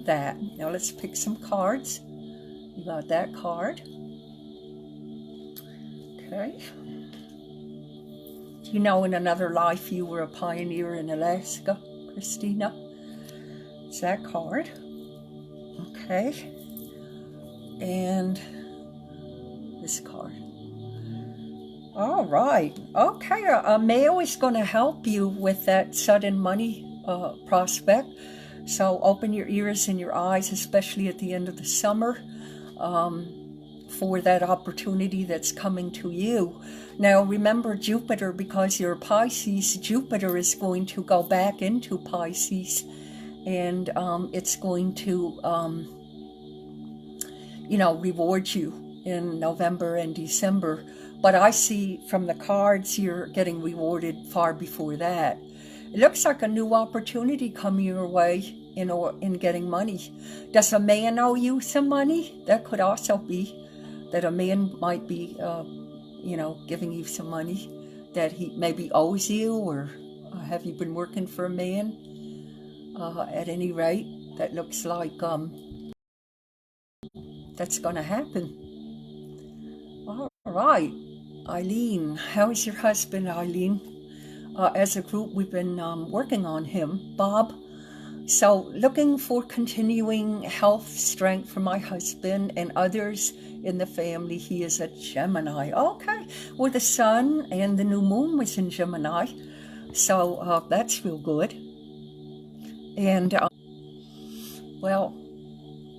A: that. Now let's pick some cards. You got that card. Okay. You know, in another life you were a pioneer in Alaska, Christina. It's that card. Okay. And this card. All right. Okay. A male is going to help you with that sudden money prospect. So open your ears and your eyes, especially at the end of the summer, for that opportunity that's coming to you. Now remember Jupiter, because you're Pisces, Jupiter is going to go back into Pisces, and it's going to, reward you in November and December. But I see from the cards you're getting rewarded far before that. It looks like a new opportunity coming your way in getting money. Does a man owe you some money? That could also be that a man might be, giving you some money that he maybe owes you, or have you been working for a man? At any rate, that looks like that's going to happen. All right. Eileen, how is your husband, Eileen? As a group, we've been working on him. Bob, so looking for continuing health, strength for my husband and others in the family. He is a Gemini. Okay, well, the sun and the new moon was in Gemini, so that's real good. And, well,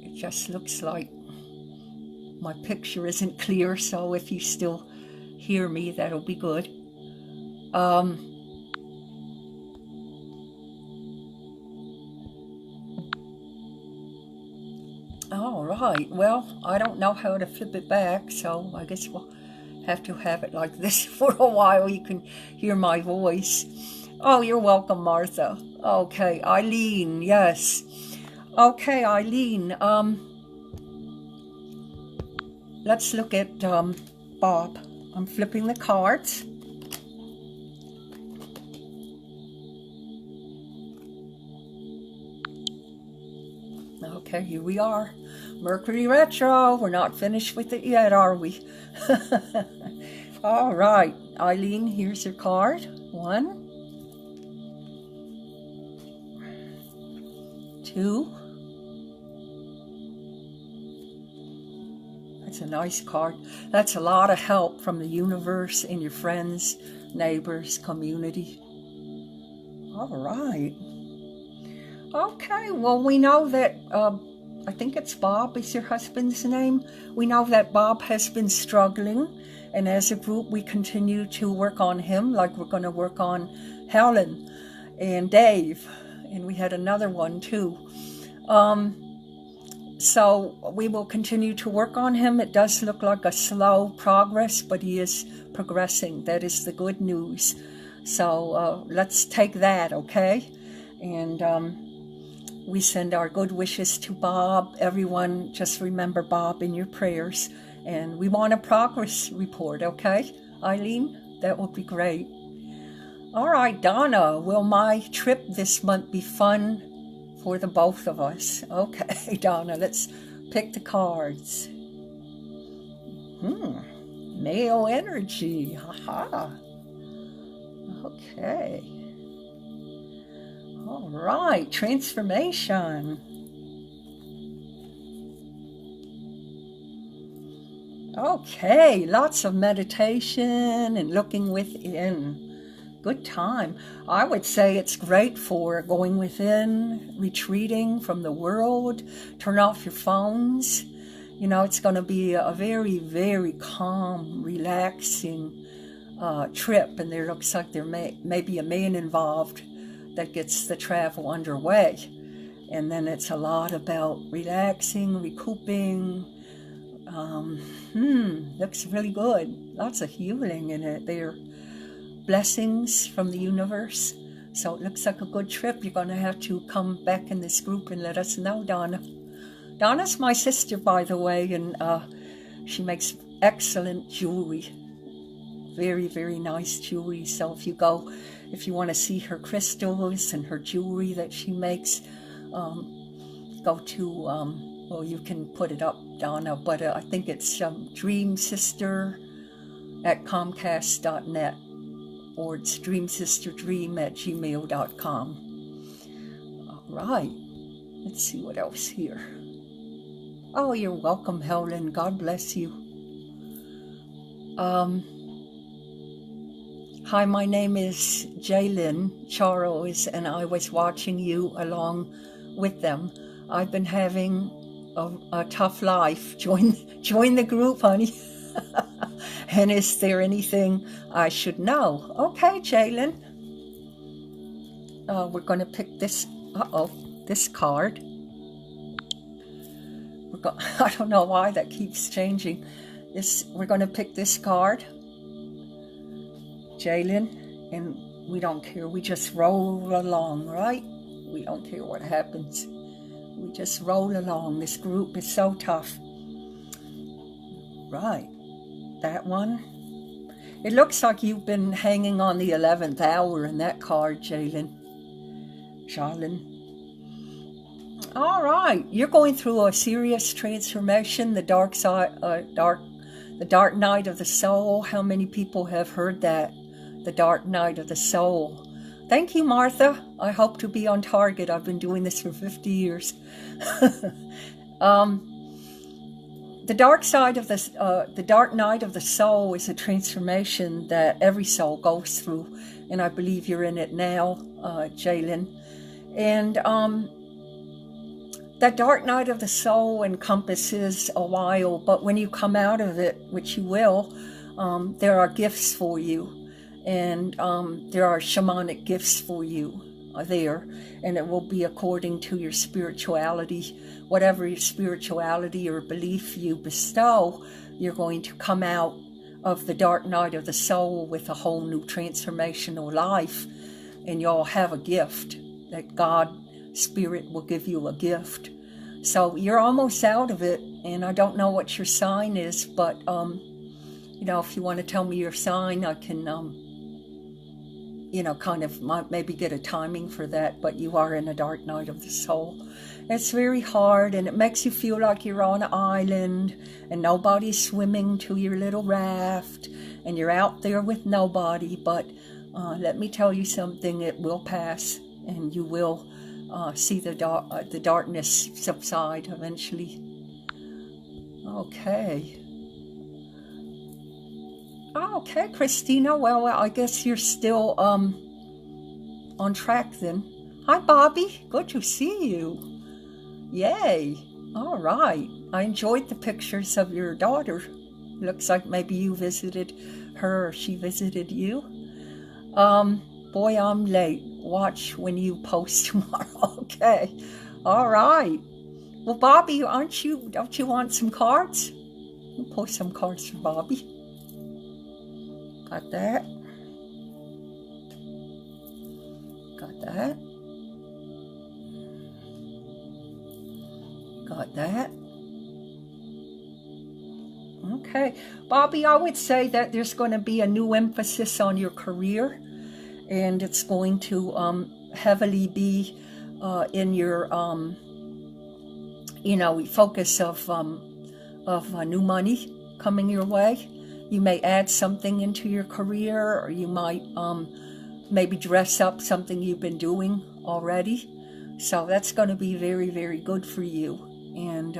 A: it just looks like my picture isn't clear, so if you still hear me, that'll be good. All right, well, I don't know how to flip it back, so I guess we'll have to have it like this for a while. You can hear my voice. Oh, you're welcome, Martha. Okay, Eileen, yes. Okay, Eileen, let's look at Bob. I'm flipping the cards. Okay, here we are. Mercury retro. We're not finished with it yet, are we? All right, Eileen, here's your card. 1, 2. That's a nice card. That's a lot of help from the universe and your friends, neighbors, community. All right. Okay, well, we know that, I think it's Bob is your husband's name. We know that Bob has been struggling, and as a group, we continue to work on him, like we're going to work on Helen and Dave, and we had another one too. So we will continue to work on him. It does look like a slow progress, but he is progressing. That is the good news. So let's take that, okay? And we send our good wishes to Bob. Everyone, just remember Bob in your prayers. And we want a progress report, okay? Eileen? That would be great. All right, Donna, will my trip this month be fun for the both of us? Okay, Donna, let's pick the cards. Male energy, haha. Okay. All right, transformation. Okay, lots of meditation and looking within. Good time. I would say it's great for going within, retreating from the world, turn off your phones. You know, it's going to be a very, very calm, relaxing trip, and there looks like there may be a man involved that gets the travel underway. And then it's a lot about relaxing, recouping. Looks really good. Lots of healing in it there. Blessings from the universe. So it looks like a good trip. You're going to have to come back in this group and let us know, Donna. Donna's my sister, by the way, and she makes excellent jewelry. Very, very nice jewelry. So if you want to see her crystals and her jewelry that she makes, go to, well, you can put it up, Donna, but I think it's dreamsister@comcast.net, or it's dreamsisterdream@gmail.com. All right, let's see what else here. Oh, you're welcome, Helen. God bless you. Hi, my name is Jaylyn Charles, and I was watching you along with them. I've been having a tough life. Join the group, honey. And is there anything I should know? Okay, Jaylyn. We're going to pick this. This card. I don't know why that keeps changing. We're going to pick this card, Jaylyn, and we don't care. We just roll along, right? We don't care what happens. We just roll along. This group is so tough. Right. That one. It looks like you've been hanging on the 11th hour in that card, Jaylyn. All right. You're going through a serious transformation, the dark night of the soul. How many people have heard that? The dark night of the soul. Thank you, Martha. I hope to be on target. I've been doing this for 50 years. The dark night of the soul is a transformation that every soul goes through, and I believe you're in it now, Jaylyn. And that dark night of the soul encompasses a while, but when you come out of it, which you will, there are gifts for you. And there are shamanic gifts for you there, and it will be according to your spirituality. Whatever your spirituality or belief you bestow, you're going to come out of the dark night of the soul with a whole new transformational life, and you'll have a gift that God, Spirit, will give you a gift. So you're almost out of it, and I don't know what your sign is, but if you want to tell me your sign, I can kind of maybe get a timing for that, but you are in a dark night of the soul. It's very hard, and it makes you feel like you're on an island and nobody's swimming to your little raft, and you're out there with nobody. But let me tell you something, it will pass, and you will see the darkness subside eventually. Okay, Christina. Well, I guess you're still on track then. Hi, Bobby. Good to see you. Yay. All right. I enjoyed the pictures of your daughter. Looks like maybe you visited her or she visited you. Boy, I'm late. Watch when you post tomorrow. Okay. All right. Well, Bobby, don't you want some cards? We'll post some cards for Bobby. Got that. Got that. Got that. Okay. Bobby, I would say that there's going to be a new emphasis on your career, and it's going to heavily be in your, focus of new money coming your way. You may add something into your career, or you might maybe dress up something you've been doing already. So that's going to be very, very good for you. And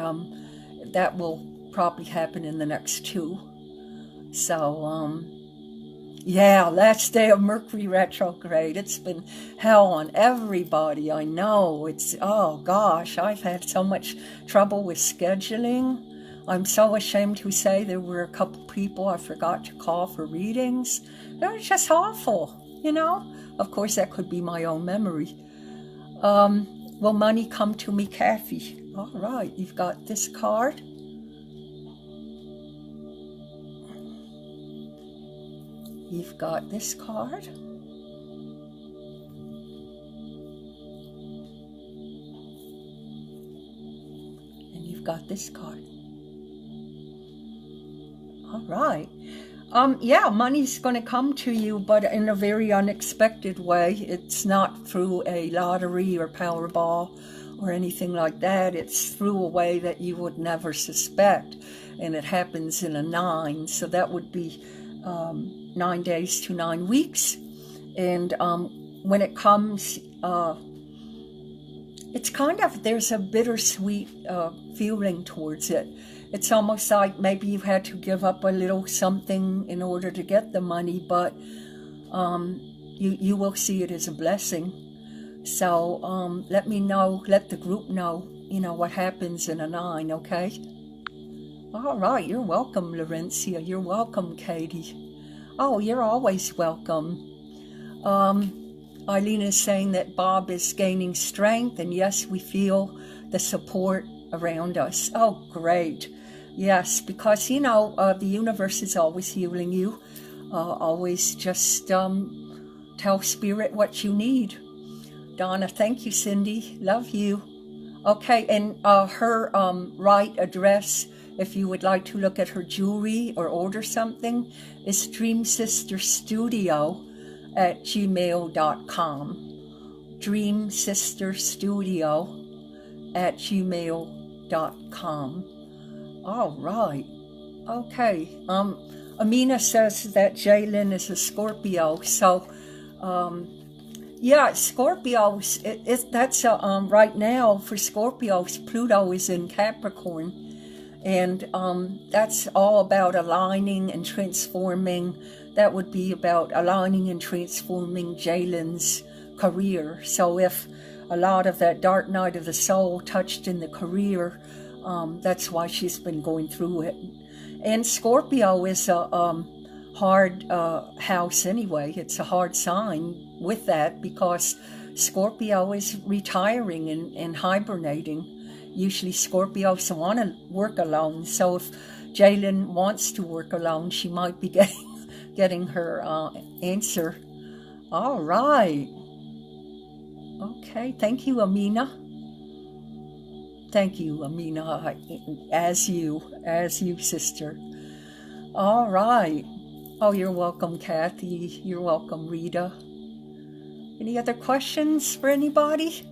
A: that will probably happen in the next 2. So, yeah, last day of Mercury retrograde. It's been hell on everybody. I know. Oh gosh, I've had so much trouble with scheduling. I'm so ashamed to say there were a couple people I forgot to call for readings. It was just awful, Of course, that could be my own memory. Will money come to me, Kathy? All right, you've got this card. You've got this card. And you've got this card. All right. Yeah, money's going to come to you, but in a very unexpected way. It's not through a lottery or Powerball or anything like that. It's through a way that you would never suspect, and it happens in a 9. So that would be 9 days to 9 weeks. And when it comes, it's kind of, there's a bittersweet feeling towards it. It's almost like maybe you had to give up a little something in order to get the money, but you will see it as a blessing. So let me know, let the group know, what happens in a 9, okay? All right, you're welcome, Laurencia. You're welcome, Katie. Oh, you're always welcome. Eileen is saying that Bob is gaining strength, and yes, we feel the support around us. Oh, great. Yes, because, the universe is always healing you. Always just tell Spirit what you need. Donna, thank you, Cindy. Love you. Okay, and her right address, if you would like to look at her jewelry or order something, is dreamsisterstudio@gmail.com. dreamsisterstudio@gmail.com. All right. Okay. Amina says that Jalen is a Scorpio. So, yeah, Scorpios, that's right now for Scorpios, Pluto is in Capricorn. And that's all about aligning and transforming. That would be about aligning and transforming Jalen's career. So if a lot of that dark night of the soul touched in the career, that's why she's been going through it. And Scorpio is a hard house anyway. It's a hard sign with that because Scorpio is retiring and hibernating. Usually Scorpios want to work alone. So if Jalen wants to work alone, she might be getting her answer. All right. Okay. Thank you, Amina. Thank you, Amina, as you, sister. All right. Oh, you're welcome, Kathy. You're welcome, Rita. Any other questions for anybody?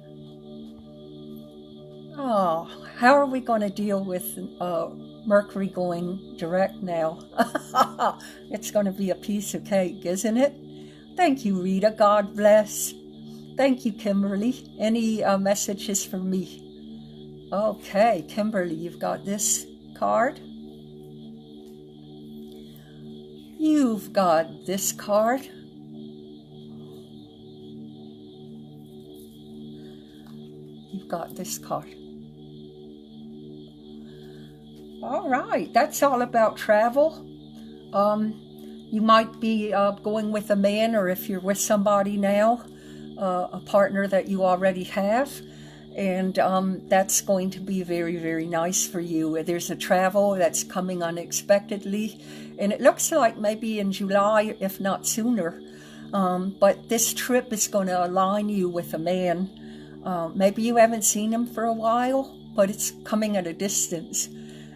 A: Oh, how are we going to deal with Mercury going direct now? It's going to be a piece of cake, isn't it? Thank you, Rita. God bless. Thank you, Kimberly. Any messages for me? Okay, Kimberly, you've got this card. You've got this card. You've got this card. All right, that's all about travel. You might be going with a man, or if you're with somebody now, a partner that you already have. And that's going to be very, very nice for you. There's a travel that's coming unexpectedly, and it looks like maybe in July, if not sooner. But this trip is going to align you with a man. Maybe you haven't seen him for a while, but it's coming at a distance.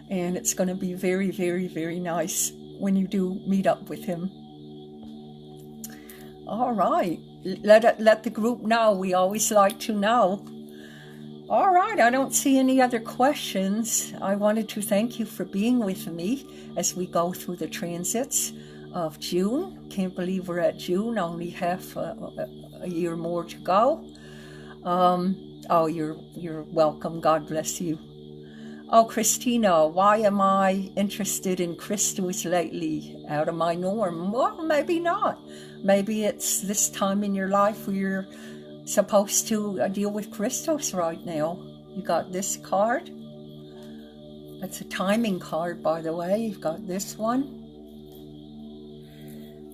A: And it's going to be very, very, very nice when you do meet up with him. All right. Let the group know. We always like to know. All right. I don't see any other questions. I wanted to thank you for being with me as we go through the transits of June. Can't believe we're at June. Only half a year more to go. Oh, you're welcome. God bless you. Oh, Christina, why am I interested in crystals lately? Out of my norm? Well, maybe not. Maybe it's this time in your life where you're supposed to deal with crystals right now. You got this card. That's a timing card, by the way. You've got this one.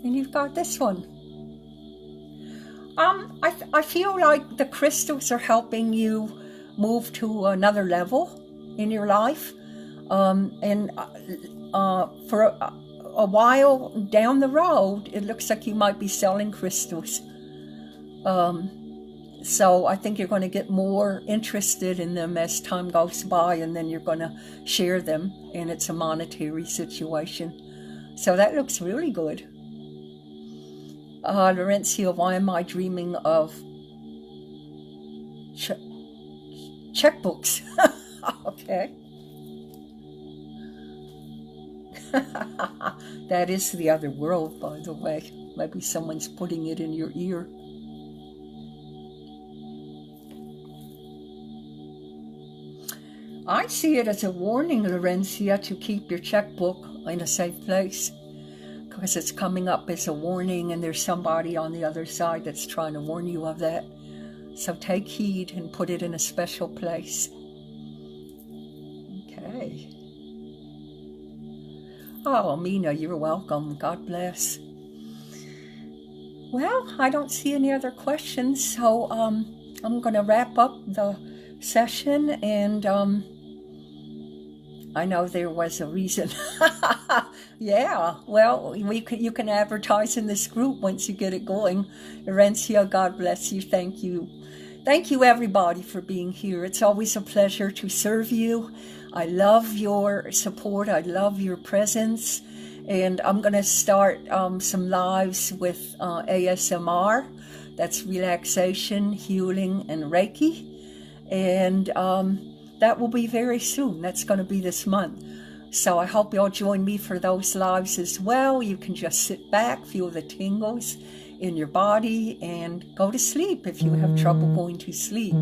A: And you've got this one. I feel like the crystals are helping you move to another level in your life, and for a while down the road, it looks like you might be selling crystals. So I think you're going to get more interested in them as time goes by, and then you're going to share them, and it's a monetary situation. So that looks really good. Laurencia, why am I dreaming of checkbooks? Okay. That is the other world, by the way. Maybe someone's putting it in your ear. I see it as a warning, Laurencia, to keep your checkbook in a safe place, because it's coming up as a warning, and there's somebody on the other side that's trying to warn you of that. So take heed and put it in a special place. Okay. Oh, Amina, you're welcome. God bless. Well, I don't see any other questions, so I'm going to wrap up the session, and I know there was a reason. Yeah, well, you can advertise in this group once you get it going. Laurencia, God bless you. Thank you. Thank you, everybody, for being here. It's always a pleasure to serve you. I love your support. I love your presence. And I'm going to start some lives with ASMR. That's relaxation, healing, and Reiki. And that will be very soon. That's going to be this month. So I hope you'll join me for those lives as well. You can just sit back, feel the tingles in your body, and go to sleep if you have trouble going to sleep.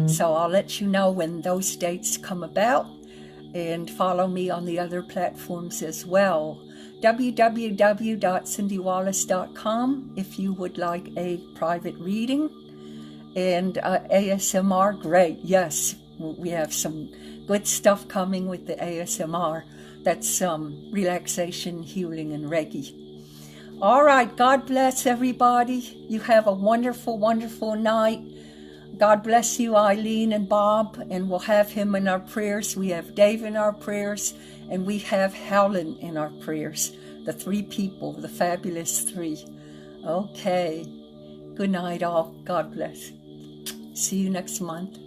A: So I'll let you know when those dates come about, and follow me on the other platforms as well. www.cindywallace.com if you would like a private reading. And ASMR, great. Yes, we have some good stuff coming with the ASMR. That's relaxation, healing, and Reiki. All right, God bless everybody. You have a wonderful, wonderful night. God bless you, Eileen and Bob, and we'll have him in our prayers. We have Dave in our prayers, and we have Helen in our prayers. The three people, the fabulous three. Okay. Good night, all. God bless. See you next month.